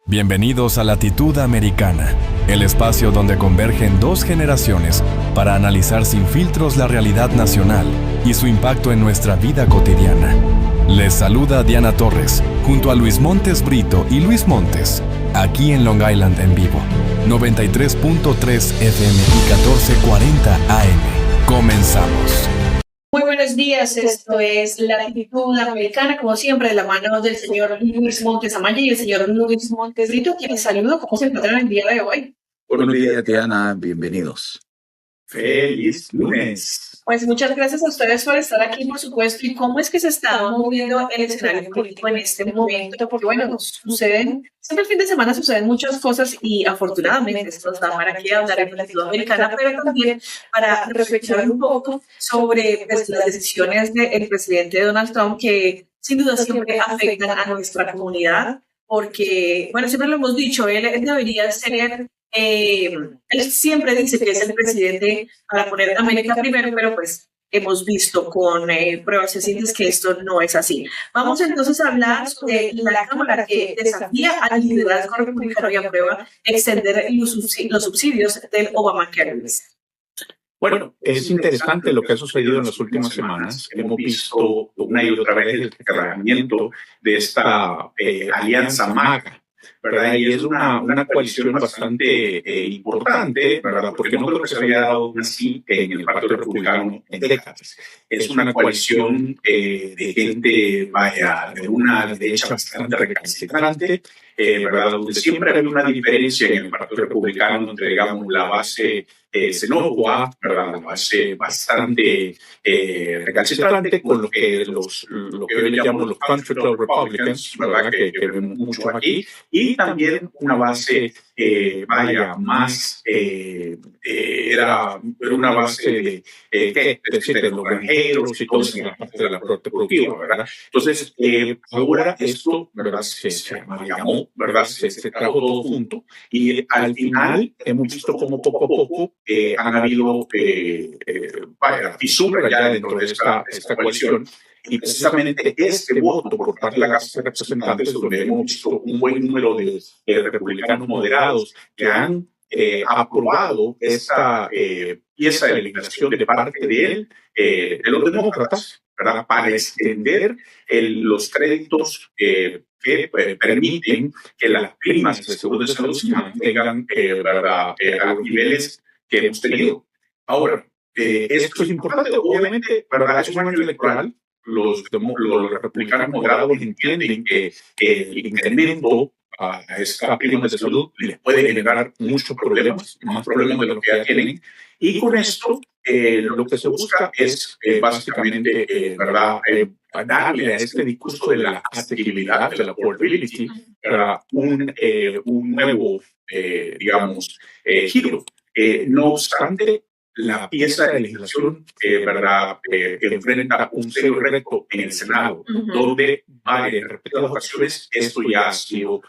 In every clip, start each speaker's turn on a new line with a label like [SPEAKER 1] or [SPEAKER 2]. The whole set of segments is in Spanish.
[SPEAKER 1] Bienvenidos a Latitud Americana, el espacio donde convergen dos generaciones para analizar sin filtros la realidad nacional y su impacto en nuestra vida cotidiana. Les saluda Diana Torres, junto a Luis Montes Brito y Luis Montes, aquí en Long Island en vivo, 93.3 FM y 1440 AM. Comenzamos.
[SPEAKER 2] Muy buenos días, esto es Latitud Americana, como siempre, de la mano del señor Luis Montes Amaya y el señor Luis Montes Brito, quienes saludo. ¿Cómo se encuentran el día de hoy?
[SPEAKER 3] Buenos días, Diana, bienvenidos.
[SPEAKER 4] ¡Feliz lunes!
[SPEAKER 2] Pues muchas gracias a ustedes por estar aquí, por supuesto. ¿Y cómo es que se está moviendo el escenario político en este momento? Porque bueno, siempre el fin de semana suceden muchas cosas y afortunadamente esto nos da para aquí hablar en Latitud Americana, pero también para reflexionar un poco sobre las decisiones del presidente Donald Trump que sin duda siempre afectan a nuestra comunidad, porque, bueno, siempre lo hemos dicho, él debería ser... él siempre dice que es el presidente para poner a América primero, pero pues hemos visto con pruebas fehacientes que esto no es así. Vamos entonces a hablar sobre la Cámara que desafía al liderazgo republicano y aprueba extender los subsidios del Obamacare.
[SPEAKER 4] Bueno, es interesante lo que ha sucedido en las últimas semanas. Hemos visto una y otra vez el descargamiento de esta alianza MAGA, ¿verdad? Y es una coalición bastante importante, ¿verdad? Porque no creo que se había dado así en el Partido Republicano en décadas. Es una coalición de gente, de una derecha bastante recalcitrante, ¿verdad? Donde siempre había una diferencia en el Partido Republicano entre, digamos, la base xenófoba, ¿verdad? La base bastante recalcitrante con lo que hoy le llamamos los Country Club Republicans, ¿verdad? Que vemos mucho aquí. Y también una base, más, era una base de los granjeros y cosas en la parte de la parte productiva, ¿verdad? Entonces, ahora esto, ¿verdad? Se amalgamó, ¿verdad? Se trajo todo junto y al final hemos visto cómo poco a poco han habido fisuras ya dentro de esta coalición. Y precisamente este voto por parte de la Casa de Representantes, donde hemos visto un buen número de republicanos moderados que han aprobado esta pieza de legislación de parte de los demócratas, ¿verdad? Para extender los créditos que permiten que las primas de seguro de salud se mantengan ¿verdad? A los niveles que hemos tenido. Ahora, esto es importante, obviamente, ¿verdad? Es un año electoral. Los republicanos moderados entienden que el incremento a esta prima de salud les puede generar muchos problemas, más problemas de lo que ya tienen. Y con esto, lo que se busca es básicamente, ¿verdad? Darle a este discurso de la asequibilidad, de la affordability, un nuevo, digamos, giro. No obstante, la pieza de legislación, ¿verdad? Que enfrenta un serio reto en el Senado, donde, en repetidas ocasiones, esto ya ha sido,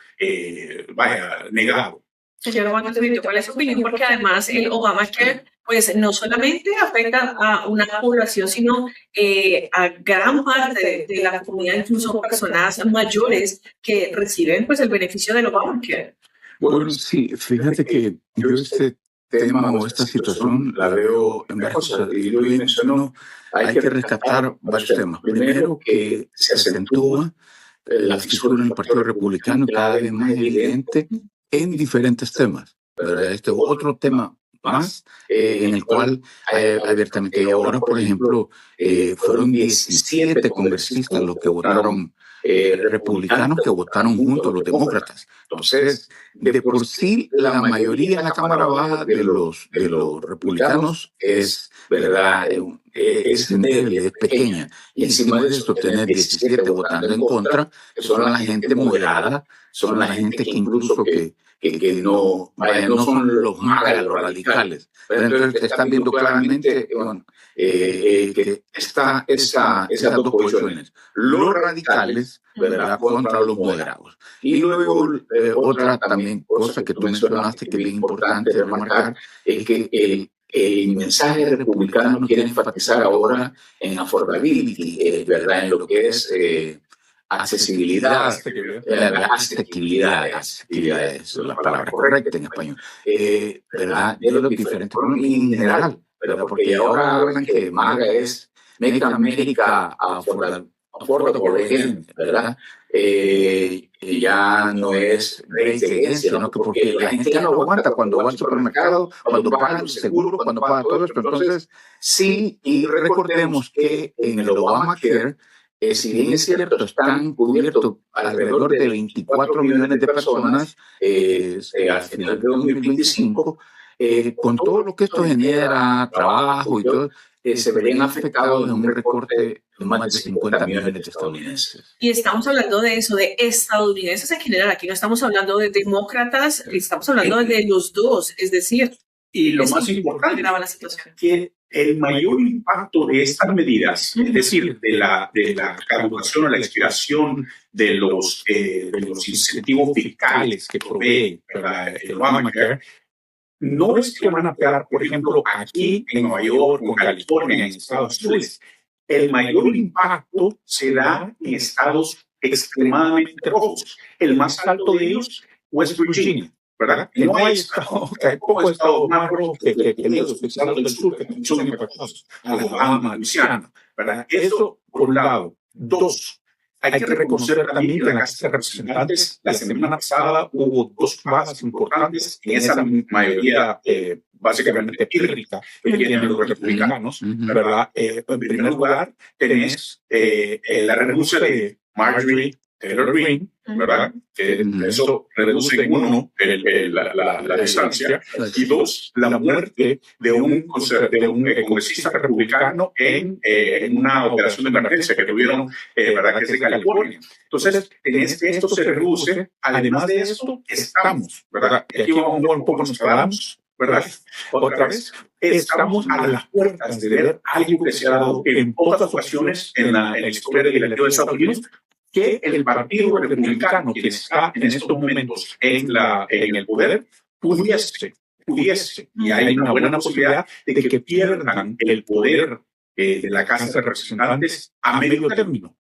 [SPEAKER 4] negado.
[SPEAKER 2] Señor Juan, ¿cuál es su opinión? Porque además el Obamacare, pues no solamente afecta a una población, sino a gran parte de la comunidad, incluso personas mayores que reciben pues el beneficio del Obamacare.
[SPEAKER 3] Bueno, sí, fíjate que yo este tema o esta situación la veo en varias cosas, y lo mencionó, hay que rescatar varios temas. Primero, que se acentúa la fisura en el Partido Republicano cada vez más evidente en diferentes temas, ¿verdad? Este otro tema más en el cual abiertamente, y ahora, por ejemplo, fueron 17 congresistas los que votaron republicanos que votaron junto a los demócratas. Entonces, de por sí, la mayoría en la Cámara Baja de los republicanos es, ¿verdad? Es endeble, es pequeña. Y encima de esto, tener 17 votando en contra, son la gente moderada, son la gente que incluso que no son los magas, los radicales. Pero entonces están viendo claramente que está esas dos posiciones. Los radicales, ¿verdad? Contra los moderados. Y luego otra también cosa que tú mencionaste que es bien importante de remarcar es que el mensaje republicano quiere enfatizar ahora en affordability, ¿verdad? En lo que es accesibilidad, asequibilidad es la palabra correcta en español, ¿verdad? De los diferentes problemas en general, ¿verdad? Porque ahora hablan que MAGA es Make America Affordable Again, ¿verdad? Ya no es Race Against, sino que porque la gente ya no aguanta cuando va al supermercado, cuando paga los seguros, cuando paga todo esto. Entonces, sí, y recordemos que en el Obamacare, si bien es cierto, están cubiertos alrededor de 24 millones de personas al final de 2025, con todo lo que esto genera, trabajo y todo, se verían afectados en un recorte de más de 50 millones de estadounidenses.
[SPEAKER 2] Y estamos hablando de eso, de estadounidenses en general. Aquí no estamos hablando de demócratas, estamos hablando de los dos. Es decir,
[SPEAKER 4] y lo más importante
[SPEAKER 2] la situación.
[SPEAKER 4] Que el mayor impacto de estas medidas, es decir, de la caducación o la expiración de los incentivos fiscales que provee el Obamacare, no es que van a pegar, por ejemplo, aquí en Nueva York o en California, en Estados Unidos. El mayor impacto se da en estados extremadamente rojos. El más alto de ellos, West Virginia, ¿verdad? Que no hay estado, que hay pocos estados más rojos que los estados del sur, que son impactados. Alabama, Luisiana, ¿verdad? Eso, por un lado. Dos, hay que reconocer también que en la Casa de Representantes la semana pasada hubo dos bajas importantes en esa mayoría básicamente pírrica que tienen los republicanos, ¿verdad? En primer lugar, tenés la renuncia de Marjorie Taylor Greene, ¿verdad? Que eso reduce en uno la distancia, y dos, la muerte de un congresista republicano en una operación de emergencia que tuvieron, ¿verdad? Que es de California. Entonces, esto se reduce. Además de esto, estamos, ¿verdad? Y aquí vamos a ver un poco, nos quedamos, ¿verdad? Otra vez, estamos a las puertas de ver algo que se ha dado en pocas ocasiones en la historia legislativa de Estados Unidos, que el Partido Republicano, que está en estos momentos en el poder, pudiese, y hay una buena posibilidad de que pierdan el poder de la Casa de Representantes a medio término,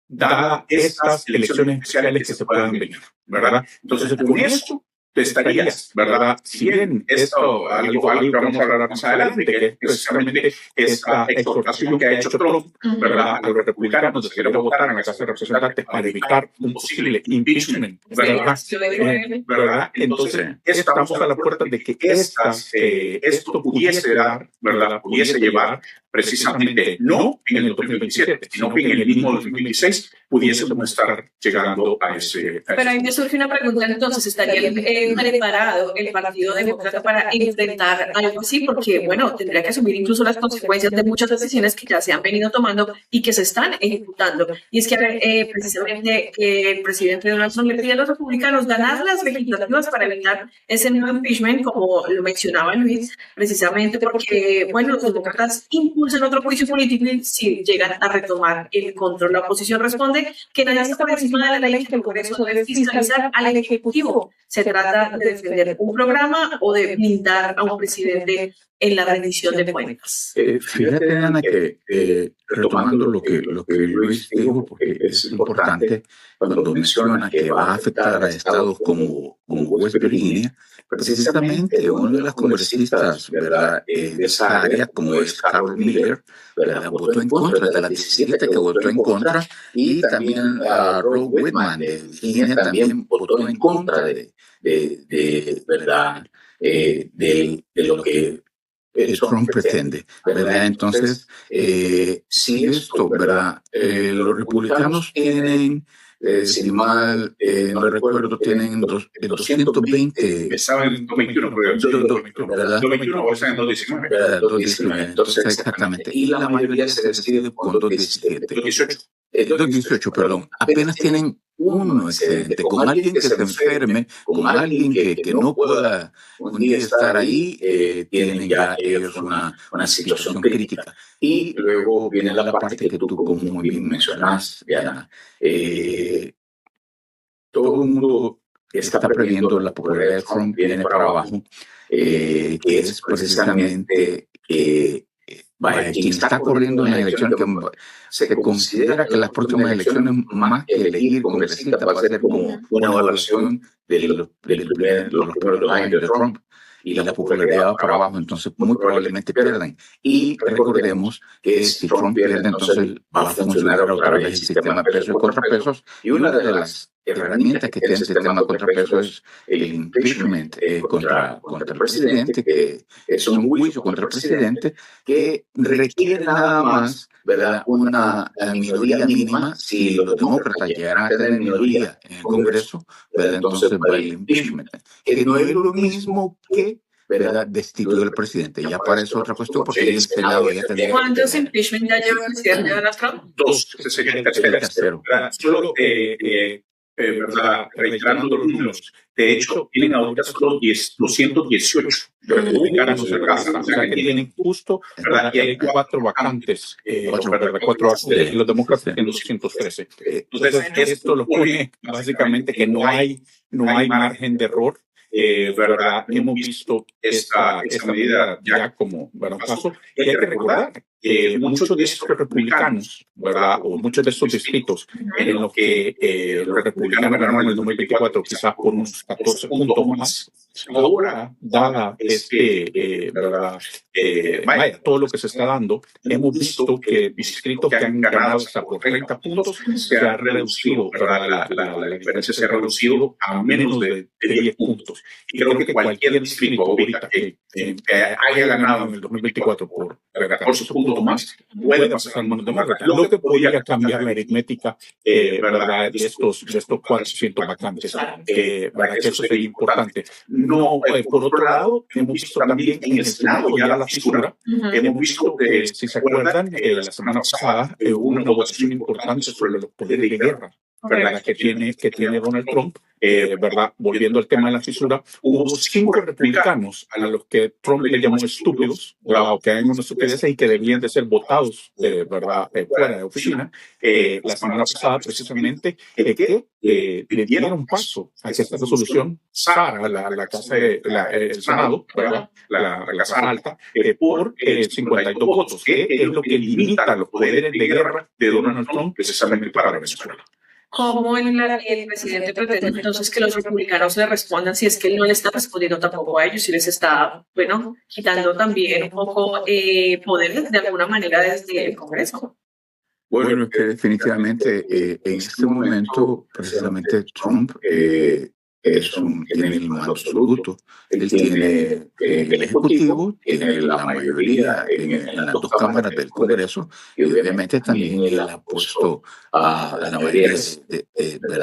[SPEAKER 4] dadas estas elecciones especiales que se puedan venir, ¿verdad? Entonces, con esto te estarías, ¿verdad? Si bien esto, algo que vamos a hablar más adelante, que es precisamente esta exhortación que ha hecho Trump, ¿verdad? A los republicanos de que no votaran a la Casa de Representantes para evitar un posible impeachment, ¿verdad? Entonces, estamos a la puerta de que esto pudiese dar, ¿verdad? Pudiese llevar precisamente no en el 2027, sino que en el mismo 2026 pudiésemos estar llegando a ese...
[SPEAKER 2] Pero ahí me surge una pregunta, entonces, ¿estaría preparado el Partido Demócrata para enfrentar algo así? Porque, bueno, tendría que asumir incluso las consecuencias de muchas decisiones que ya se han venido tomando y que se están ejecutando. Y es que precisamente el presidente Donald Trump le pide a los republicanos ganar las legislativas para evitar ese nuevo impeachment, como lo mencionaba Luis, precisamente porque, bueno, los demócratas impulsan otro juicio político y si llegan a retomar el control. La oposición responde que nadie está por encima de la ley, que el Congreso debe fiscalizar al Ejecutivo. Se trata de defender un programa o de blindar a un presidente en la rendición de cuentas.
[SPEAKER 3] Fíjate, Ana, que retomando lo que Luis dijo, porque es importante cuando menciona que va a afectar a estados como West Virginia, precisamente uno de los congresistas, ¿verdad? De esa área, como es Carol Miller, ¿verdad? Votó en contra de las 17 que votó en contra, y también Rob Whitman de Virginia también votó en contra de ¿verdad? De lo que Trump pretende, ¿verdad? Entonces, si esto, ¿verdad? Los republicanos tienen, si mal no recuerdo, tienen 220.
[SPEAKER 4] Estaba en 2021, ¿verdad? 2021 o está en 2019.
[SPEAKER 3] 2019, entonces exactamente. Y la mayoría se decide con 2017. 2018, perdón. Apenas tienen uno excedente. Con alguien que se enferme, con alguien que no pueda un día estar ahí, tienen ya ellos una situación crítica. Y luego viene la parte que tú, como muy bien mencionas, Diana, todo el mundo está previendo la popularidad de Trump viene para abajo, que es precisamente vaya, quien está corriendo en las elecciones, que se considera que las próximas elecciones, más que elegir congresistas, va a ser como una evaluación de los primeros 2 años de Trump. Y la popularidad va para abajo, entonces muy probablemente pierdan. Y recordemos que si Trump pierde, entonces va a funcionar otra vez el sistema de pesos y contrapesos. Y una de las herramientas que tiene el sistema de contrapesos es el impeachment contra el presidente, que es un juicio contra el presidente que requiere nada más, ¿verdad?, una minoría mínima. Si los demócratas llegaran a tener minoría en el Congreso, ¿verdad?, entonces va el impeachment, que no es lo mismo que, ¿verdad?, destituir al presidente. Ya para eso otra cuestión, porque el Senado ya tendría...
[SPEAKER 2] ¿Cuántos impeachment ya lleva el presidente Donald Trump?
[SPEAKER 4] 2, ese sería el tercero. Solo, ¿verdad?, reiterando los números. De hecho, tienen ahorita solo 218 republicanos en la casa. O sea, que tienen justo, ¿verdad?, y hay 4 vacantes, ¿verdad?, 4 vacantes, y los demócratas tienen 213. Entonces, esto lo pone básicamente que no hay margen de error. ¿Verdad? Hemos visto esta medida ya como, bueno, paso. Y hay que recordar que muchos de estos republicanos, ¿verdad?, o muchos de estos distritos en los que los republicanos ganaron en el 2024 quizás por unos 14 puntos más, ahora, dada ¿verdad?, vaya, todo lo que se está dando, hemos visto que distritos que han ganado hasta por 30 puntos se ha reducido, ¿verdad?, la diferencia se ha reducido a menos de 10 puntos. Y creo que cualquier distrito ahorita que haya ganado en el 2024 por 14 puntos más, puede pasar al demócrata. Lo que podría cambiar la aritmética, ¿verdad?, de estos 400 vacantes, ¿verdad?, que eso sería importante. No, por otro lado, hemos visto también en el Senado ya la fisura. Hemos visto que, si se acuerdan, la semana pasada hubo una votación importante sobre los poderes de guerra, ¿verdad?, que tiene Donald Trump, ¿verdad? Volviendo al tema de la fisura, hubo 5 republicanos a los que Trump le llamó estúpidos, ¿verdad?, o que hay unas estupideces y que debían de ser votados, ¿verdad?, fuera de oficina, la semana pasada precisamente, que le dieron paso a que esta resolución pasara la Casa el Senado, ¿verdad?, la Casa Alta, por 52 votos, que es lo que limita los poderes de guerra de Donald Trump precisamente para Venezuela.
[SPEAKER 2] ¿Cómo el presidente pretende entonces que los republicanos le respondan si es que él no le está respondiendo tampoco a ellos, si les está, bueno, quitando también un poco poder de alguna manera desde el Congreso?
[SPEAKER 3] Bueno, es que definitivamente en este momento, precisamente Trump tiene el mando absoluto. Él tiene el Ejecutivo, tiene la mayoría en las 2 cámaras del Congreso, y obviamente también él ha puesto a la mayoría de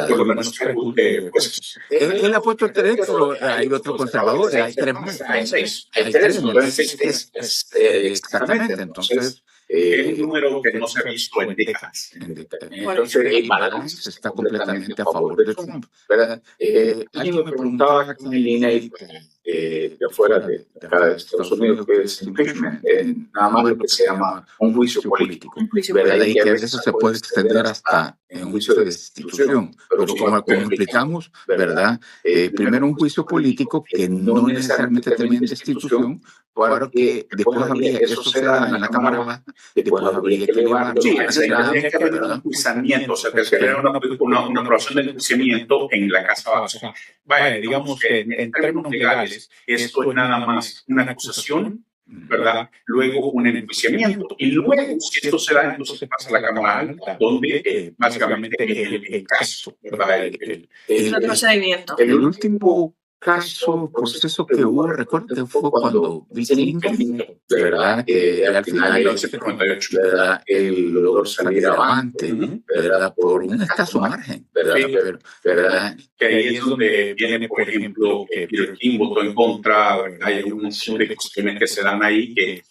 [SPEAKER 4] Por lo menos
[SPEAKER 3] él ha puesto 3, pero hay otros conservadores, hay 3 más.
[SPEAKER 4] Hay 6.
[SPEAKER 3] Hay 3, exactamente. Entonces,
[SPEAKER 4] es un número que no se ha visto en décadas.
[SPEAKER 3] Entonces, el balance está completamente a favor de Trump, ¿verdad? Alguien me preguntaba aquí en línea de afuera de acá de Estados Unidos, que es impeachment, nada más lo que se llama un juicio político, ¿verdad? Y que a veces se puede extender hasta en un juicio de destitución, pero como implicamos, ¿verdad? Primero un juicio político que no necesariamente termina en destitución, porque después habría, eso se da en la Cámara Baja, después habría que llevarlo.
[SPEAKER 4] Sí, tendría que haber un enjuiciamiento, o sea, que se crea una aprobación del enjuiciamiento en la Casa Baja. Vaya, digamos que en términos legales, esto es nada más una acusación, ¿verdad? Luego un enjuiciamiento. Y luego, si esto se da, entonces pasa a la Cámara Alta, donde básicamente el caso, ¿verdad?
[SPEAKER 2] El procedimiento.
[SPEAKER 3] El último proceso que hubo, recuerdo que fue cuando Bill Clinton, ¿verdad?, al final, ¿verdad?, él logró salir avante, ¿verdad?, por un escaso margen, ¿verdad? ¿Verdad?
[SPEAKER 4] Que ahí es donde viene, por ejemplo, que Peter King votó en contra, ¿verdad? Hay un montón de cuestiones que se dan ahí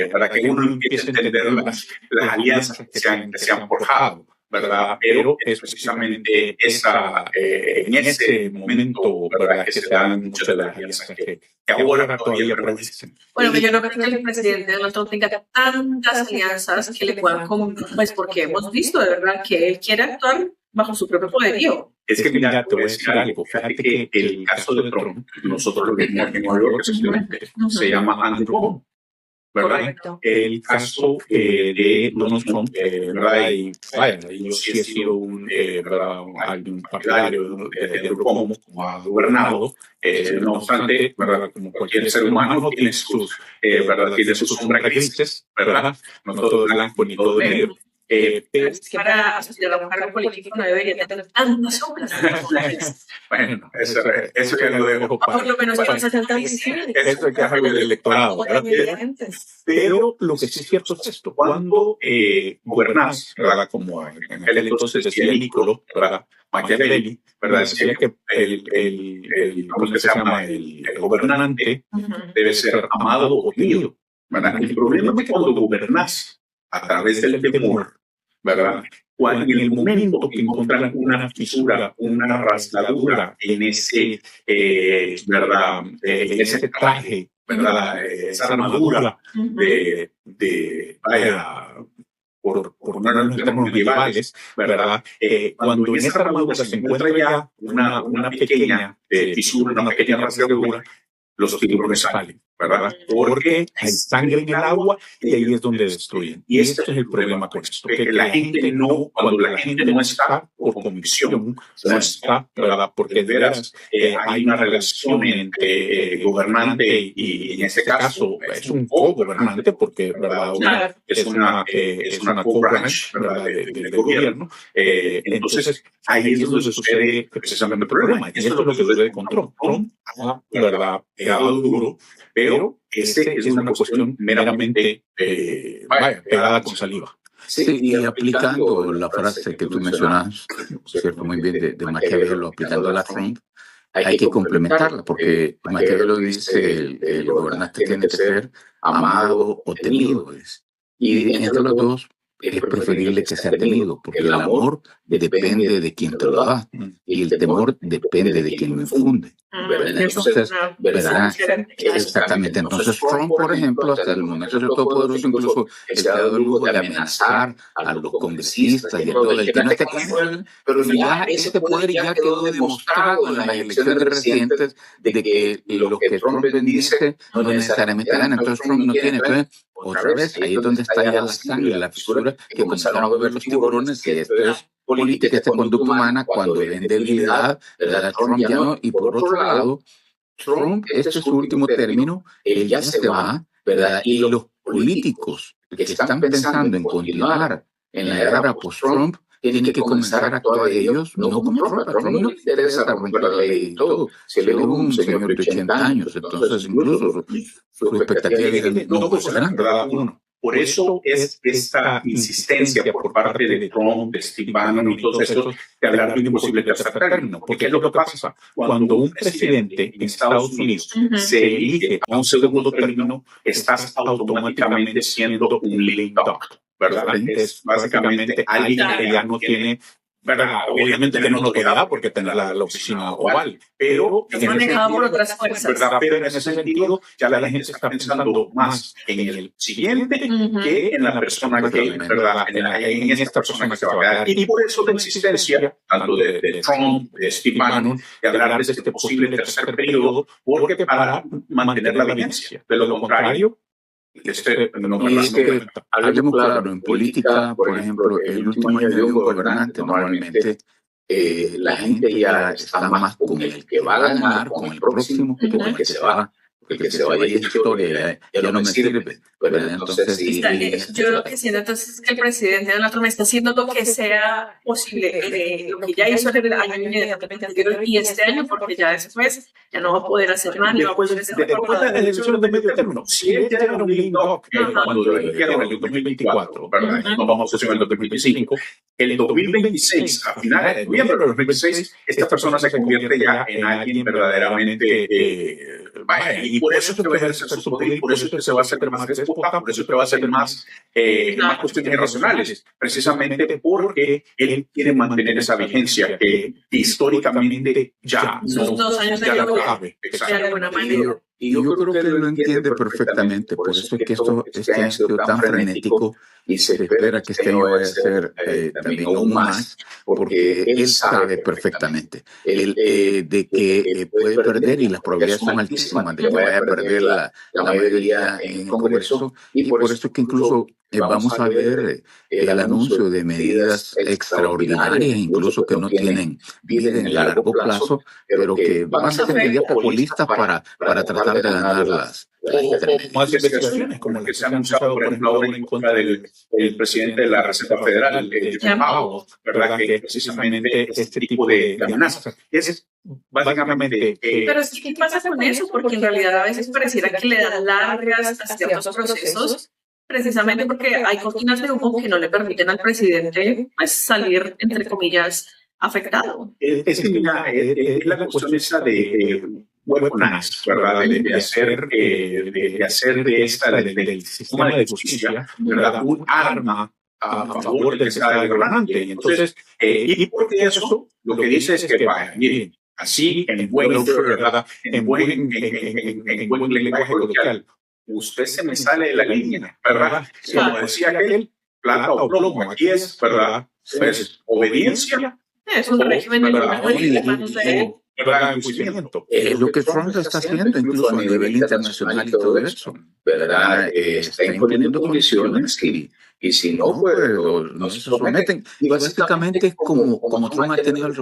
[SPEAKER 4] para que uno empiece a entender las alianzas que se han forjado, ¿verdad? Pero es precisamente en ese momento, ¿verdad?, que se dan muchas de las alianzas que ahora todavía prevalecen.
[SPEAKER 2] Bueno, yo no creo que el presidente Donald Trump tenga tantas alianzas que le puedan, pues porque hemos visto de verdad que él quiere actuar bajo su propio poderío.
[SPEAKER 4] Es que mira, te voy a decir algo. Fíjate que el caso de Trump, nosotros lo vimos en Nueva York, se llama Andrew Cuomo, ¿verdad?
[SPEAKER 2] Correcto.
[SPEAKER 4] El caso de Donald Trump, ¿verdad? Y vaya, yo sí he sido ¿verdad? Alguien partidario de cómo ha gobernado. No obstante, ¿verdad? Como cualquier ser humano tiene sus, ¿verdad? Tiene sus sombras grises, ¿verdad? No todo es blanco ni todo es negro. Pero
[SPEAKER 2] Es que para aspirar a un cargo político no debería tener tantas sombras.
[SPEAKER 4] bueno, eso ya lo dejo
[SPEAKER 2] Por lo menos
[SPEAKER 4] para
[SPEAKER 2] que sean tan visibles.
[SPEAKER 4] eso que es algo del electorado, ¿verdad? Pero lo que sí es cierto es esto: cuando gobernás, ¿verdad? Como en aquel entonces decía Niccolo, ¿verdad? Machiavelli, ¿verdad? Decía que ¿cómo es que se llama? El gobernante debe ser amado o temido, ¿verdad? El problema es que cuando gobernás a través del temor, ¿verdad? En el momento que encuentran una fisura, una rasgadura en ese, ¿verdad? En ese traje, ¿verdad? Esa armadura vaya, por ponerlo en términos medievales, ¿verdad? Cuando en esa armadura se encuentra ya una pequeña fisura, una pequeña rasgadura, los tiburones salen, ¿verdad? Porque hay sangre en el agua y ahí es donde destruyen. Y este es el problema con esto, que la gente no, cuando la gente no está por convicción, no está, ¿verdad? Porque de veras hay una relación entre gobernante y en este caso es un co-gobernante porque, ¿verdad? Es una co-branch, ¿verdad? Del gobierno. Entonces, ahí es donde sucede precisamente el problema. Y esto es lo que sucede con Trump. Trump, ¿verdad? Dado duro, pero ese es una cuestión meramente pegada con saliva.
[SPEAKER 3] Sí, y aplicando la frase que tú mencionas, cierto, muy bien, de Maquiavelo, aplicándola a Trump, hay que complementarla, porque Maquiavelo dice el gobernante tiene que ser amado o temido. Y entre los dos es preferible que sea temido, porque el amor depende de quien te lo da y el temor depende de quien lo infunde. Entonces, ¿verdad? Exactamente. Entonces, Trump, por ejemplo, hasta el momento de todopoderoso, incluso se ha dado el lujo de amenazar a los congresistas y a todo el que no esté con él, pero ya ese poder ya quedó demostrado en las elecciones recientes de que lo que Trump bendice no necesariamente gana. Entonces, Trump no tiene. Entonces, otra vez, ahí es donde está ya la sangre, la fisura que comenzaron a beber los tiburones, y esto es política, esta conducta humana, cuando ven debilidad, ¿verdad? Trump ya no. Y por otro lado, Trump, este es su último término, él ya se va, ¿verdad? Y los políticos que están pensando en continuar en la era post-Trump tienen que comenzar a actuar ellos, no como Trump. A Trump no le interesa romper la ley y todo. Si él es un señor de 80 años, entonces incluso su expectativa de no pues grande.
[SPEAKER 4] Por eso es esta insistencia por parte de Trump, de Steve Bannon y todos estos de hablar de un imposible tercer término. Porque es lo que pasa. Cuando un presidente en Estados Unidos se elige a un segundo término, estás automáticamente siendo un lame duck, ¿verdad? Es básicamente alguien que ya no tiene, ¿verdad? Obviamente que no lo queda porque tiene la oficina oval, pero
[SPEAKER 2] es manejado por otras fuerzas,
[SPEAKER 4] ¿verdad? Pero en ese sentido ya la gente está pensando más en el siguiente que en la persona que, ¿verdad? En esta persona que se va a quedar. Y por eso la insistencia tanto de Trump, de Steve Bannon, de hablar de este posible tercer periodo, porque para mantener la vigencia. De lo contrario,
[SPEAKER 3] hablemos claro, en política, por ejemplo, el último año de un gobernante, normalmente la gente ya está más con el que va a ganar, con el próximo, que con el que se va. Porque el que se vaya de historia ya no me sirve. Pero entonces,
[SPEAKER 2] yo lo que siento entonces es que el presidente Donald Trump está haciendo lo que sea posible, lo que ya hizo el año inmediatamente anterior y este año, porque ya después ya no va a poder hacer nada, ni va a poder hacer
[SPEAKER 4] después de las elecciones de medio término. Si él ya era un lame duck cuando lo eligieron en el 2024, ¿verdad? No vamos a hacer en el 2025. En el 2026, a finales de noviembre de 2026, esta persona se convierte ya en alguien verdaderamente y por eso es que va a ejercer su poder, por eso es que se va a hacer más déspota, por eso es que va a ser más cuestiones irracionales, precisamente porque él quiere mantener esa vigencia que históricamente ya
[SPEAKER 2] sus 2 años
[SPEAKER 4] ya
[SPEAKER 2] de
[SPEAKER 4] la
[SPEAKER 2] gobierno,
[SPEAKER 4] cabe.
[SPEAKER 2] de alguna manera.
[SPEAKER 3] Y yo creo que él lo entiende perfectamente, por eso es que este año ha sido tan frenético y se espera que este año vaya a ser también aún más, porque él sabe perfectamente de que puede perder y las probabilidades son altísimas de que vaya a perder la mayoría en el Congreso, y por eso es que incluso vamos a ver el anuncio de medidas extraordinarias, incluso que no tienen vida en el largo plazo, pero que van a ser medidas populistas para tratar de ganar las
[SPEAKER 4] más investigaciones, como las que se han anunciado, por ejemplo, ahora en contra del presidente de la Reserva Federal, Jerome Powell, ¿verdad? Que precisamente este tipo de amenazas es básicamente...
[SPEAKER 2] Pero ¿qué pasa con eso? Porque en realidad a veces pareciera que le dan largas a ciertos procesos, precisamente porque hay cortinas de humo que no le permiten al presidente pues, salir, entre comillas, afectado.
[SPEAKER 4] Es la cuestión esa de weaponize, ¿verdad? De hacer del sistema de justicia, ¿verdad? Un arma a favor del que está gobernante. Y entonces, ¿y por qué eso? Lo que dice es que, miren, así en buen lenguaje coloquial, usted se me sale de la línea, ¿verdad? Como decía aquel, plata o plomo, aquí es, ¿verdad? Pues obediencia.
[SPEAKER 2] Es un régimen
[SPEAKER 3] es lo que Trump está haciendo incluso a nivel internacional y todo eso, ¿verdad? Está imponiendo condiciones y si no, pues no se someten. Y básicamente es como Trump ha tenido al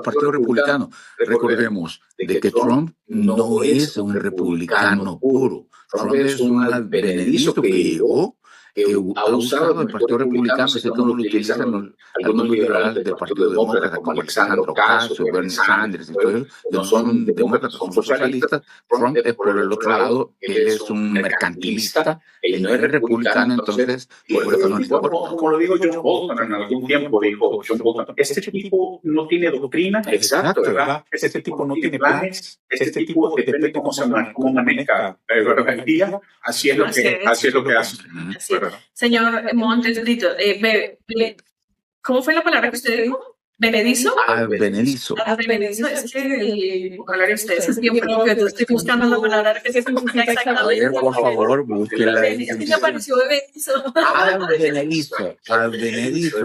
[SPEAKER 3] Partido Republicano. Recordemos de que Trump no es un republicano puro. Trump es un advenedizo que llegó, que ha usado el Partido Republicano, así como lo utilizan algunos liberales del Partido Demócrata, como Alexandra Ocasio, Bernie Sanders, y todo eso, no son demócratas, son socialistas. Trump es por el otro lado, él es un mercantilista, él no es republicano, entonces, por eso no está.
[SPEAKER 4] Como lo dijo John Bolton en algún tiempo, dijo John Bolton, este tipo no tiene doctrina,
[SPEAKER 3] exacto,
[SPEAKER 4] ¿verdad? Este tipo no tiene planes, este tipo depende de cómo maneja el día, así es lo que hace.
[SPEAKER 2] Señor Montes Brito, ¿cómo fue la palabra que usted dijo? ¿Benedizo?
[SPEAKER 3] Benedizo.
[SPEAKER 2] Benedizo, es que el vocabulario de ustedes es bien propio, entonces estoy buscando la palabra que se pronuncia exactamente.
[SPEAKER 3] A ver, por favor, búsquela.
[SPEAKER 2] Es que me apareció Benedizo.
[SPEAKER 3] Benedizo. Benedizo.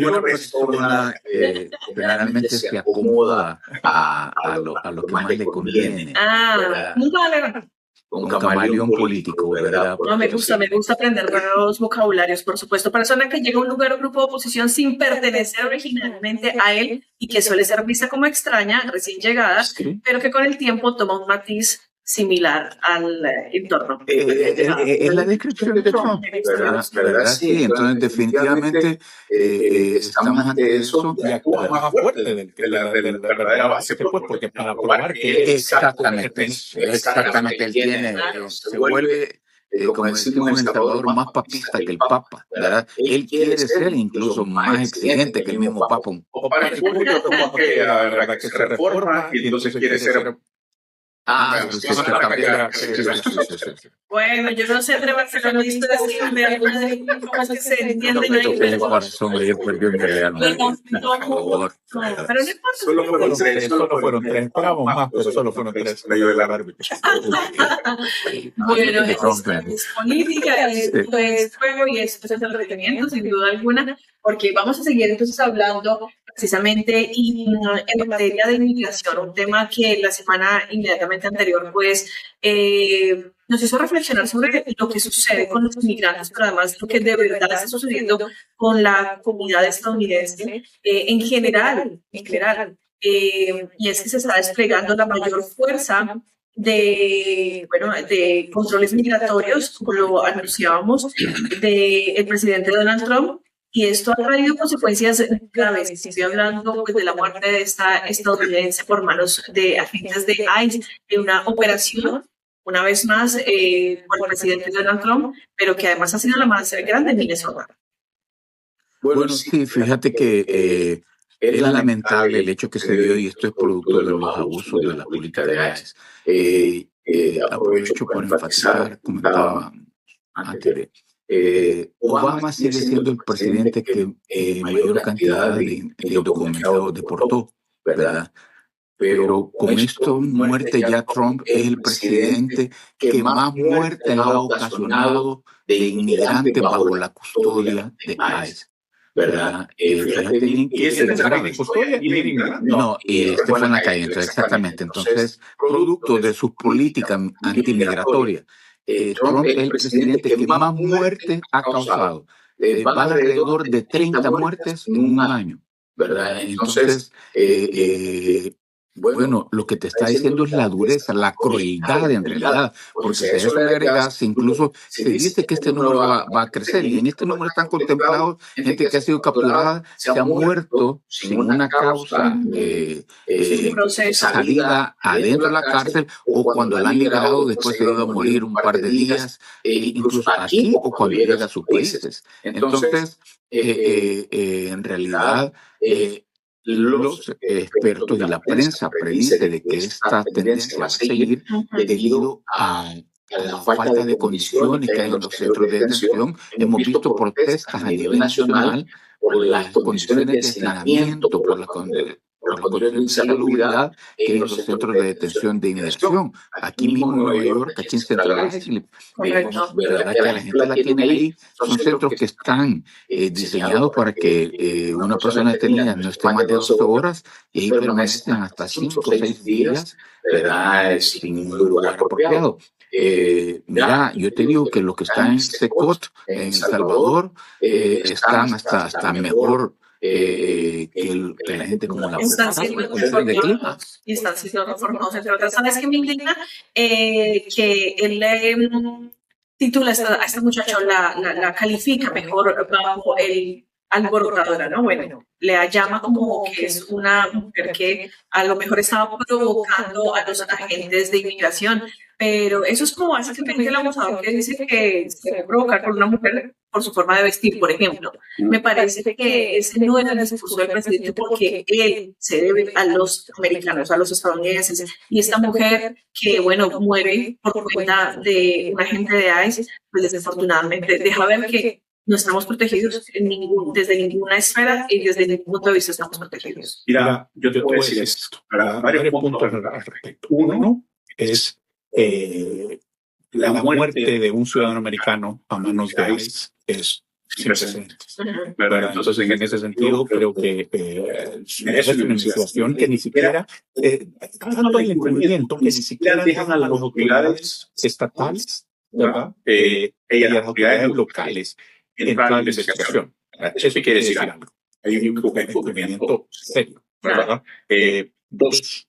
[SPEAKER 3] Una persona generalmente se acomoda a lo que más le conviene. Un camaleón político, ¿verdad?
[SPEAKER 2] No, me gusta aprender nuevos vocabularios, por supuesto. Persona que llega a un lugar o grupo de oposición sin pertenecer originalmente a él y que suele ser vista como extraña, recién llegada, sí, pero que con el tiempo toma un matiz similar al entorno.
[SPEAKER 3] Es la descripción de Trump, ¿verdad? Sí, entonces definitivamente estamos ante eso.
[SPEAKER 4] Y actúa más fuerte de la verdadera base, pues, porque para probar que
[SPEAKER 3] exactamente, él tiene, se vuelve, como decimos en El Salvador, más papista que el Papa, ¿verdad? Él quiere ser incluso más exigente que el mismo Papa.
[SPEAKER 4] O para el público como que la verdad que se reforma y entonces quiere ser...
[SPEAKER 2] Bueno, yo no sé entre barcelonistas y de algunas de las cosas que se entienden ahí.
[SPEAKER 3] Pero
[SPEAKER 2] no importa.
[SPEAKER 4] Solo fueron tres. Esperábamos más, pero solo fueron tres.
[SPEAKER 2] Bueno, es política, es juego y es entretenimiento, sin duda alguna, porque vamos a seguir entonces hablando precisamente en materia de inmigración, un tema que la semana inmediatamente anterior pues nos hizo reflexionar sobre lo que sucede con los inmigrantes, pero además lo que de verdad está sucediendo con la comunidad estadounidense en general, y es que se está desplegando la mayor fuerza de controles migratorios, como lo anunciábamos, del presidente Donald Trump. Y esto ha traído consecuencias graves. Estoy hablando pues, de la muerte de esta estadounidense por manos de agentes de ICE, de una operación, una vez más, por el presidente Donald Trump, pero que además ha sido la más grande en Minnesota.
[SPEAKER 3] Bueno, sí, fíjate que es lamentable el hecho que se dio, y esto es producto de los abusos de la política de ICE. Aprovecho para enfatizar, como estaba antes, Obama sigue siendo el presidente que mayor cantidad de indocumentados deportó, ¿verdad? pero con esta muerte ya Trump es el presidente que más muertes ha ocasionado de inmigrantes bajo la custodia de ICE. ¿Verdad? Fíjate bien
[SPEAKER 4] ¿Y ese es de custodia y de inmigrante?
[SPEAKER 3] No, este fue en la calle, entonces, exactamente. Entonces, producto de sus políticas antimigratorias, Trump es el presidente que más muertes ha causado. Van alrededor de 30 muertes en un año, ¿verdad? Entonces, bueno, lo que te está diciendo es la dureza, la crueldad en realidad, porque si a eso le agregas, incluso se dice que este número va a crecer, y en este número están contemplados gente que ha sido capturada, se ha muerto sin una causa salida adentro de la cárcel, o cuando la han liberado después de ido a morir un par de días, incluso aquí o cuando llega a sus países. Entonces, en realidad, los expertos y la prensa predice de que esta tendencia va a seguir debido a la falta de condiciones que hay en los centros de detención. Hemos visto protestas a nivel nacional por las condiciones de hacinamiento, por las condiciones de insalubridad que hay en los centros de detención de inmersión. Aquí mismo en Nueva York, aquí en Central Islip, vemos, ¿verdad?, que la gente la tiene ahí. Son centros que están diseñados para que una persona detenida no esté más de 12 horas, y ahí permanecen hasta 5 o 6 días, ¿verdad?, sin un lugar apropiado. Mira, yo te digo que los que están en Secot, en El Salvador, están hasta mejor que la gente como la
[SPEAKER 2] están siendo reformados y están siendo reformados, entre otras. ¿Sabes qué me indigna? Que él titula a este muchacho, la califica mejor bajo el alborotadora, ¿no? Bueno, le llama como que es una mujer que a lo mejor estaba provocando a los agentes de inmigración, pero eso es como básicamente el abusador que dice que se debe provocar por una mujer por su forma de vestir, por ejemplo. Me parece que ese no era el discurso del presidente, porque él se debe a los americanos, a los estadounidenses, y esta mujer que, bueno, muere por cuenta de un agente de ICE, pues desafortunadamente deja ver que no estamos protegidos desde ninguna esfera, y desde ningún punto de vista estamos protegidos.
[SPEAKER 4] Mira, yo te voy a decir esto, varios puntos al respecto. Uno es la muerte de un ciudadano americano a manos de ICE es sin precedentes. Entonces, en ese sentido, creo que es una investigación que ni siquiera, tanto el entendimiento, que ni siquiera dejan a las autoridades estatales, ¿verdad?, y a las autoridades locales entrar en la investigación. Eso quiere decir algo. Hay un encubrimiento serio, ¿verdad? Dos,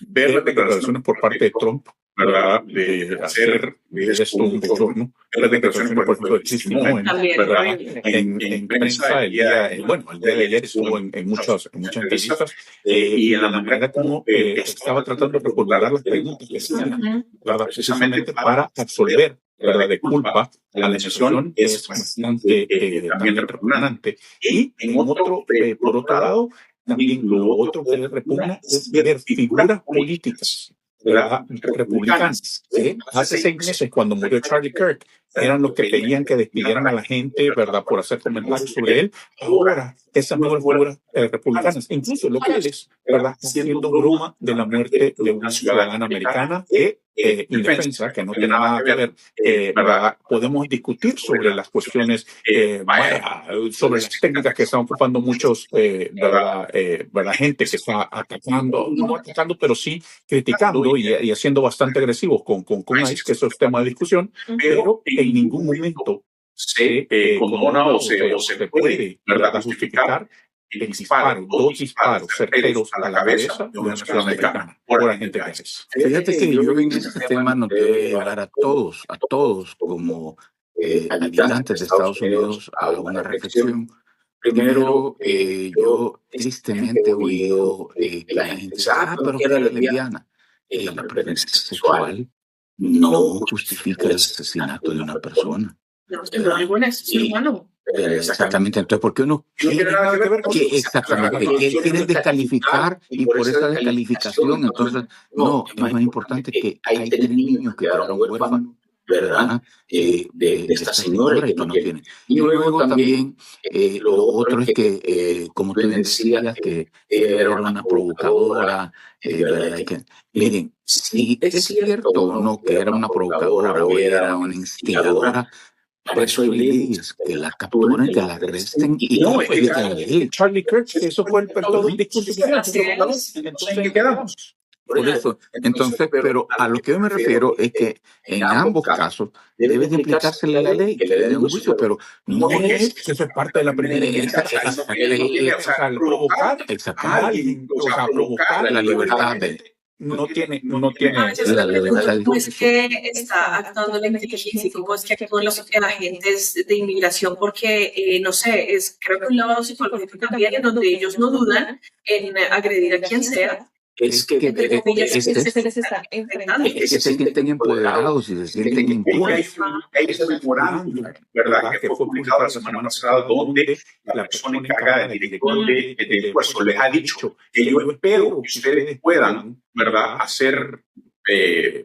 [SPEAKER 4] ver las declaraciones por parte de Trump, ¿verdad?, de hacer de esto un bochorno. Las declaraciones, por ejemplo, de Kristi Noem, ¿verdad?, en prensa el día de ayer estuvo en muchas entrevistas, y en la manera como estaba tratando de recordar las preguntas que hacían, ¿verdad?, precisamente para absolver, ¿verdad?, de culpa a la decisión. Es bastante también repugnante. Y en otro, por otro lado, también lo otro que le repugna es ver figuras políticas, ¿verdad?, republicanas, hace 6 meses, cuando murió Charlie Kirk, eran los que pedían que despidieran a la gente, ¿verdad?, por hacer comentarios sobre él. Ahora, esas nuevas figuras republicanas, incluso locales, ¿verdad?, haciendo broma de la muerte de una ciudadana americana que indefensa, que no tiene nada que ver, ¿verdad? Podemos discutir sobre las cuestiones, sobre las técnicas que están ocupando muchos, ¿verdad? Gente que está atacando, no atacando, pero sí criticando y haciendo bastante agresivos con ICE, que eso es tema de discusión, pero en ningún momento se condona o se puede, ¿verdad?, justificar el disparo, 2 disparos certeros a la cabeza de una ciudad americana por agente de ICE.
[SPEAKER 3] Fíjate que yo en este tema nos debe llevar a todos como habitantes de Estados Unidos a una reflexión. Primero, yo tristemente he oído que la gente dice, pero que era lesbiana. La preferencia sexual no justifica el asesinato de una persona. Exactamente, entonces, ¿por qué uno quiere descalificar, y por esa descalificación, entonces, no, es más importante que hay 3 niños que quedaron huérfanos ¿verdad? De esta señora que no tiene. Y luego también lo otro es que, como tú bien decías, que ella era una provocadora, ¿verdad? Miren, si es cierto o no que era una provocadora o era una instigadora, para eso hay leyes que la capturen, que la arresten y no evitan la ley.
[SPEAKER 4] Charlie Kirk, eso fue todo el discurso que
[SPEAKER 2] Entonces,
[SPEAKER 4] entonces, ¿en qué quedamos?
[SPEAKER 3] Por eso, entonces, pero a lo que yo me refiero es que en ambos casos debe de implicarse la ley, que le den un juicio, pero no es
[SPEAKER 4] Eso es parte de la primera enmienda. O sea, el provocar a alguien, o sea, provocar
[SPEAKER 3] la libertad de...
[SPEAKER 4] no tiene
[SPEAKER 2] a veces
[SPEAKER 3] la
[SPEAKER 2] me
[SPEAKER 3] libertad
[SPEAKER 2] pregunto
[SPEAKER 3] de
[SPEAKER 2] cómo es que está actuando la inteligencia y cómo es que actúan los agentes de inmigración, porque, no sé, creo que un lavado psicológico también, en donde ellos no dudan en agredir a quien sea.
[SPEAKER 3] Es que
[SPEAKER 2] Entre comillas,
[SPEAKER 3] es
[SPEAKER 2] se les está enfrentando.
[SPEAKER 3] que se sienten empoderados y se sienten impunes.
[SPEAKER 4] Hay un memorándum, ¿verdad?, que fue publicado la semana pasada, donde la persona encargada del director del puesto les ha dicho que yo espero que ustedes puedan, ¿verdad?, hacer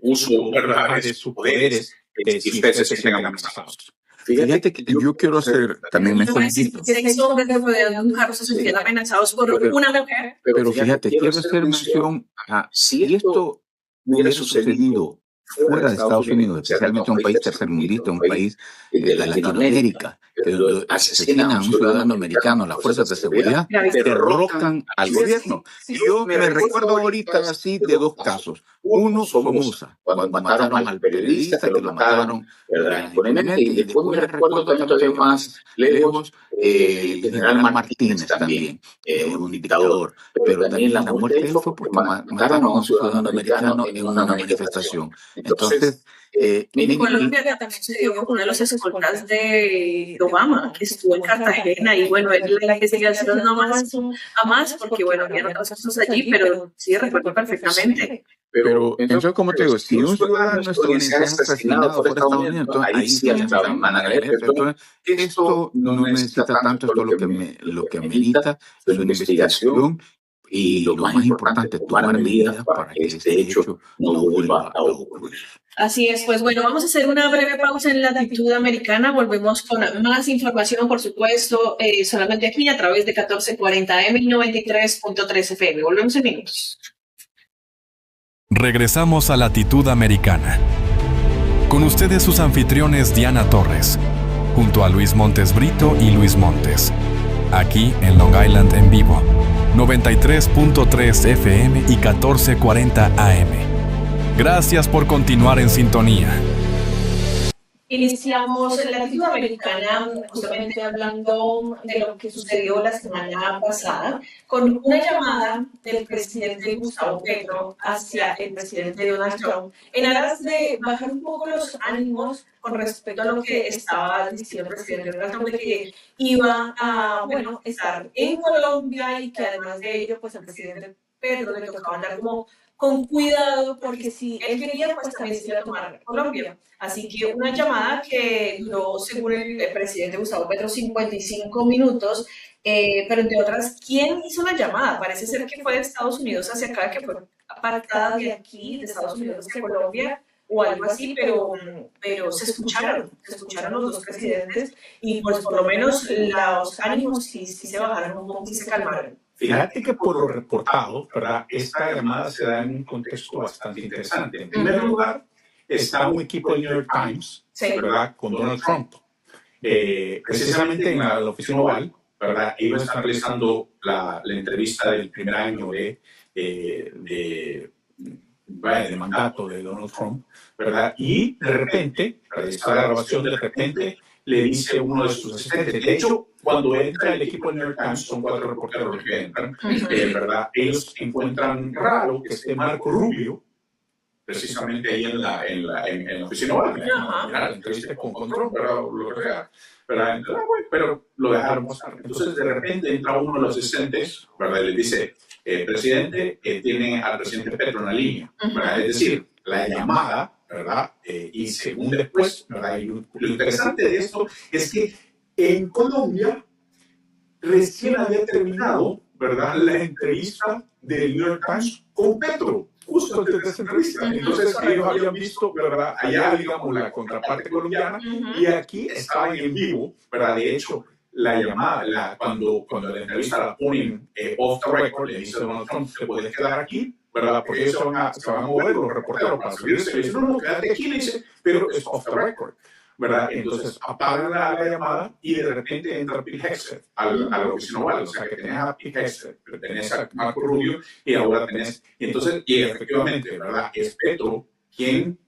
[SPEAKER 4] uso, ¿verdad?, de sus poderes si ustedes se sienten amenazados.
[SPEAKER 3] Fíjate que yo quiero hacer también
[SPEAKER 2] No es que 6 hombres que rodean un carro se sentían amenazados por una mujer.
[SPEAKER 3] pero fíjate, quiero hacer mención a si esto hubiera sucedido fuera de Estados Unidos, especialmente un país tercermundista, un país de Latinoamérica, que asesinan a un ciudadano americano, las fuerzas de seguridad derrocan al gobierno. Yo me recuerdo ahorita así de dos casos. Uno, Somoza, cuando mataron al periodista, que lo mataron impunemente, y después me recuerdo también más lejos, el general Martínez también, un dictador, pero también la muerte de él fue porque mataron a un ciudadano americano en una manifestación. Entonces,
[SPEAKER 2] En Colombia también se dio uno de los escoltas de Obama, que estuvo en Cartagena, y bueno, la investigación no avanzó a más, porque bueno, había otras cosas allí, pero sí recuerdo perfectamente.
[SPEAKER 3] pero entonces, como te digo, si un ciudadano estadounidense es asesinado fuera de Estados Unidos, entonces ahí sí van a leer. Entonces, esto no necesita tanto, esto lo que amerita es una investigación y lo más importante, tomar medidas para que este hecho no vuelva a ocurrir.
[SPEAKER 2] Así es, pues bueno, vamos a hacer una breve pausa en Latitud Americana, volvemos con más información, por supuesto, solamente aquí a través de 1440M y 93.3 FM. Volvemos en minutos.
[SPEAKER 1] Regresamos a Latitud Americana. Con ustedes sus anfitriones Diana Torres, junto a Luis Montes Brito y Luis Montes. Aquí en Long Island en vivo, 93.3 FM y 1440 AM. Gracias por continuar en sintonía.
[SPEAKER 2] Iniciamos la Latitud Americana justamente hablando de lo que sucedió la semana pasada con una llamada del presidente Gustavo Petro hacia el presidente Donald Trump en aras de bajar un poco los ánimos con respecto a lo que estaba diciendo el presidente Donald Trump de que iba a, bueno, estar en Colombia y que además de ello, pues al presidente Petro le tocaba andar como con cuidado, porque si él quería, pues también se iba a tomar Colombia. Así que una llamada que duró, según el presidente Gustavo Petro, 55 minutos, pero entre otras, ¿quién hizo la llamada? Parece ser que fue de Estados Unidos hacia acá, que fue apartada de aquí, de Estados Unidos hacia Colombia, o algo así, pero se escucharon los dos presidentes, y pues por lo menos los ánimos sí se bajaron un poco y se calmaron.
[SPEAKER 4] Fíjate que por lo reportado, ¿verdad?, esta llamada se da en un contexto bastante interesante. En primer lugar, está un equipo del New York Times, ¿verdad?, con Donald Trump. Precisamente en la oficina Oval, ¿verdad?, ellos están realizando la entrevista del primer año de mandato de Donald Trump, ¿verdad? Y de repente, está la grabación, de repente le dice uno de sus asistentes. De hecho, cuando entra el equipo del New York Times, son 4 reporteros los que entran, ¿verdad? Ellos encuentran raro que esté Marco Rubio, precisamente ahí en la oficina Oval, la entrevista con Trump, pero lo dejaron pasar. Entonces, de repente entra uno de los asistentes, ¿verdad? Y le dice, presidente, tiene al presidente Petro en la línea, ¿verdad? Es decir, la llamada, ¿verdad? Y según después, ¿verdad? Y lo interesante de esto es que en Colombia recién había terminado, ¿verdad?, la entrevista del New York Times con Petro, justo antes de esa entrevista. Entonces ellos habían visto, ¿verdad? Allá, digamos, la contraparte colombiana y aquí estaban en vivo, ¿verdad? De hecho, la llamada, cuando la entrevista la ponen off the record, le dice Donald Trump, ¿te puedes quedar aquí? ¿Verdad? Porque ellos se van a mover los reporteros para subirse. Le dicen, no, quédate aquí, le dice, pero es off the record. ¿Verdad? Entonces apagan la llamada y de repente entra Pete Hegseth a la oficina oval. O sea, que tenés a Pete Hegseth, tenés a Marco Rubio y ahora tenés. Y entonces, y efectivamente, ¿verdad? Es Petro quien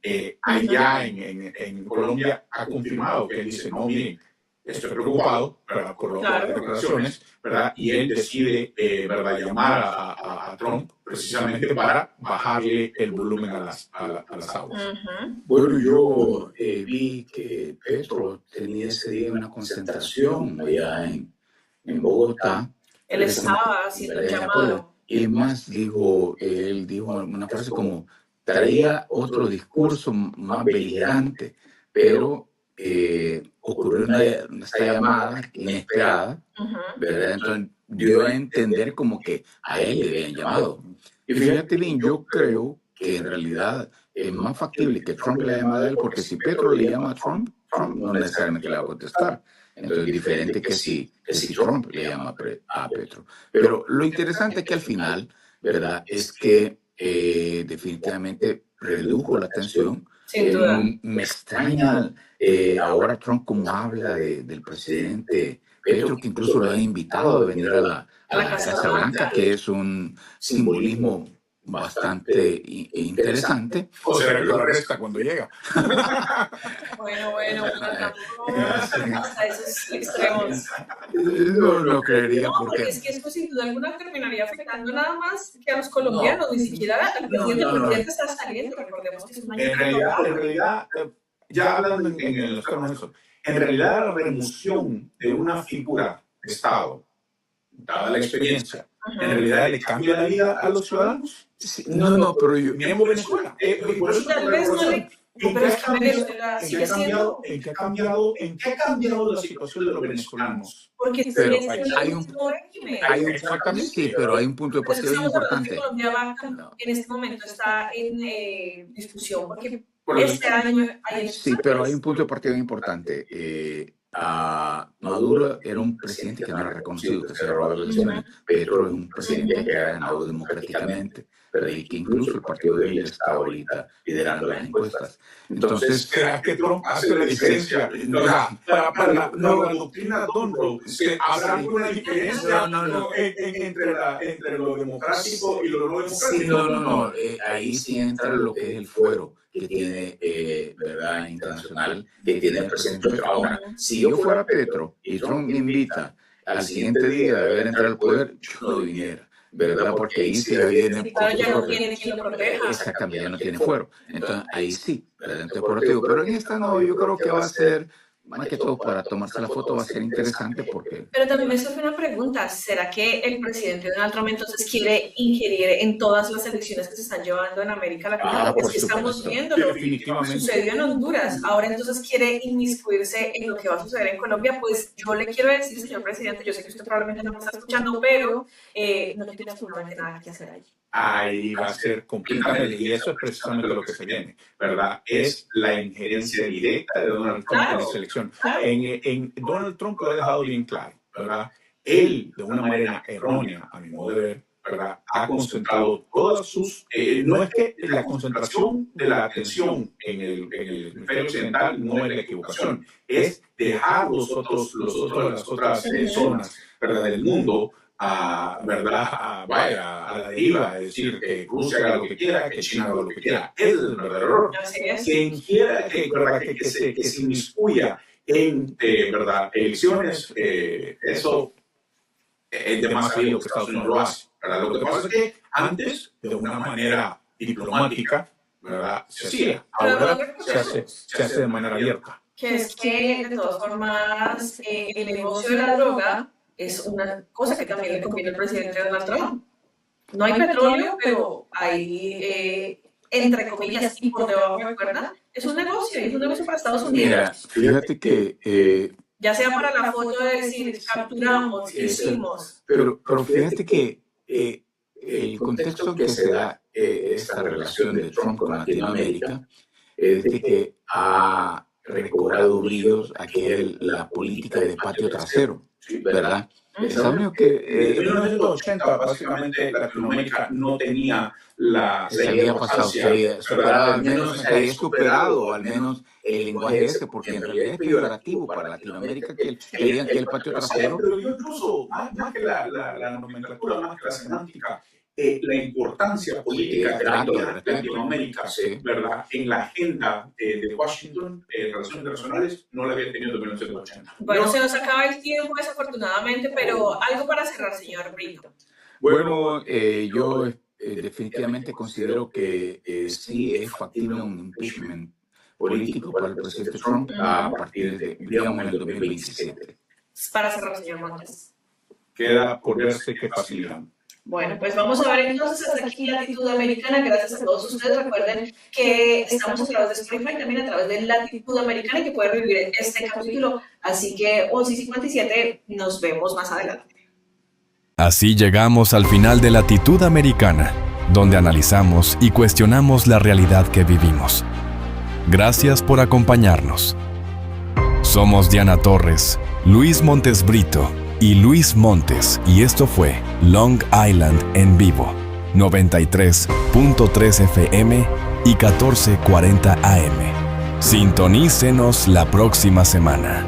[SPEAKER 4] allá en Colombia ha confirmado que él dice, no, miren, estoy preocupado, ¿verdad? Por las declaraciones, ¿verdad? Y él decide, ¿verdad? Llamar a Trump precisamente para bajarle el volumen a las aguas.
[SPEAKER 3] Bueno, yo vi que Petro tenía ese día una concentración allá en Bogotá.
[SPEAKER 2] Él estaba haciendo un llamado.
[SPEAKER 3] Y más él dijo una frase como, traía otro discurso más beligerante, pero ocurrió esta llamada inesperada, ¿verdad? Entonces dio a entender como que a él le habían llamado. Y fíjate bien, yo creo que en realidad es más factible que Trump le llame a él, porque si Petro le llama a Trump no necesariamente le va a contestar. Entonces, diferente que si Trump le llama a Petro. Pero lo interesante es que al final, ¿verdad? Es que definitivamente redujo la tensión.
[SPEAKER 2] Sin duda.
[SPEAKER 3] Me extraña ahora Trump como habla del presidente Petro, que incluso lo ha invitado a venir a la Casa Blanca, que es un simbolismo bastante interesante.
[SPEAKER 4] O sea, que lo arresta cuando llega.
[SPEAKER 2] Bueno, hasta esos extremos.
[SPEAKER 3] No creería,
[SPEAKER 2] No, porque es que esto sin duda alguna terminaría afectando nada más que a los colombianos, ni siquiera al presidente está saliendo, recordemos que es una
[SPEAKER 4] en realidad, ya hablando en los términos de eso, en realidad la remoción de una figura de Estado, dada la experiencia, en realidad le cambia la vida a los ciudadanos.
[SPEAKER 3] Sí, no, pero yo...
[SPEAKER 4] Miremos Venezuela. Por eso
[SPEAKER 2] tal vez no le... Pero es que Venezuela sigue siendo...
[SPEAKER 4] ¿En qué ha cambiado la situación de los venezolanos?
[SPEAKER 2] Porque
[SPEAKER 3] pero
[SPEAKER 2] hay un
[SPEAKER 3] exactamente, sí, pero hay un punto de partida muy importante.
[SPEAKER 2] Colombia en este momento está en discusión porque este año hay...
[SPEAKER 3] Sí, pero hay un punto de partida importante. Maduro era un presidente que no era reconocido, que se robaba las elecciones. Petro es un presidente que ha ganado democráticamente, pero y que incluso el partido de él está ahorita liderando las encuestas. Entonces,
[SPEAKER 4] ¿será que Trump hace la diferencia? Para la doctrina Donroe, ¿habrá alguna diferencia entre lo democrático y lo no democrático?
[SPEAKER 3] Sí, no. Ahí sí entra lo que es el fuero que tiene, ¿verdad?, internacional, que tiene el presidente Petro. Ahora, si yo fuera Petro y Trump me invita al siguiente día de haber entrado al poder, yo no viniera, ¿verdad? Porque ahí sí viene...
[SPEAKER 2] Claro, ya no tiene quien lo proteja.
[SPEAKER 3] Exactamente, ya no tiene fuero. Entonces, ahí sí, ¿verdad? Entonces, por eso digo, pero en esta no, yo creo que va a ser... Más que todo para tomarse la foto va a ser interesante porque...
[SPEAKER 2] Pero también me surge una pregunta, ¿será que el presidente Donald Trump entonces quiere ingerir en todas las elecciones que se están llevando en América Latina? Porque es que estamos viendo lo que sucedió en Honduras, ahora entonces quiere inmiscuirse en lo que va a suceder en Colombia. Pues yo le quiero decir, señor presidente, yo sé que usted probablemente no me está escuchando, pero no tiene absolutamente nada que hacer allí.
[SPEAKER 4] Ahí va a ser completamente, y eso es precisamente lo que se viene, ¿verdad? Es la injerencia directa de Donald Trump en esa elección. Donald Trump lo ha dejado bien claro, ¿verdad? Él, de una manera errónea, a mi modo de ver, ¿verdad?, ha concentrado todas sus... no es que la concentración de la atención en el hemisferio occidental no es la equivocación, es dejar las otras zonas, ¿verdad?, del mundo a la deriva, es decir, que Rusia haga lo que quiera, que China haga lo que quiera. Ese es el verdadero error. Quien quiera que se inmiscuya en elecciones, eso es demasiado que Estados Unidos lo hace, ¿verdad? Lo que pasa es que antes, de una manera diplomática, ¿verdad?, se hacía. Ahora se hace de manera abierta.
[SPEAKER 2] Que es que, de todas formas, el negocio de la droga es una cosa que también le conviene al presidente Donald Trump. No hay petróleo, pero hay, entre comillas, y por debajo de la cuerda, es un negocio para Estados Unidos.
[SPEAKER 3] Mira, fíjate que...
[SPEAKER 2] ya sea para la foto de decir, capturamos, hicimos.
[SPEAKER 3] Pero fíjate que el contexto en que se da esta relación de Trump con Latinoamérica es de que ha recobrado brillos la política de patio trasero, ¿verdad? Estados Unidos
[SPEAKER 4] En 1980, básicamente, Latinoamérica no tenía
[SPEAKER 3] se había pasado, se había superado, al menos se había superado, al menos el lenguaje ese, porque en realidad es peyorativo para Latinoamérica que digan que el patio trasero.
[SPEAKER 4] Pero yo incluso, más que la nomenclatura, más que la semántica, la importancia política que ha tenido Latinoamérica, ¿verdad? En la agenda de Washington, relaciones internacionales, no la había tenido en 1980.
[SPEAKER 2] Bueno, se nos acaba el tiempo desafortunadamente, pero algo para cerrar, señor Brito.
[SPEAKER 3] Bueno, yo definitivamente considero que sí es factible un impeachment político para el presidente Trump a partir de, digamos, en el 2027.
[SPEAKER 2] Para cerrar, señor Montes.
[SPEAKER 4] Queda por verse qué facilitan.
[SPEAKER 2] Bueno, pues vamos a ver entonces hasta aquí Latitud Americana. Gracias a todos ustedes. Recuerden que estamos a través de Spotify, también a través de Latitud Americana, y que pueden revivir este capítulo. Así que 11:57, nos vemos más adelante.
[SPEAKER 1] Así llegamos al final de Latitud Americana, donde analizamos y cuestionamos la realidad que vivimos. Gracias por acompañarnos. Somos Diana Torres, Luis Montes Brito y Luis Montes, y esto fue Long Island en vivo, 93.3 FM y 1440 AM. Sintonícenos la próxima semana.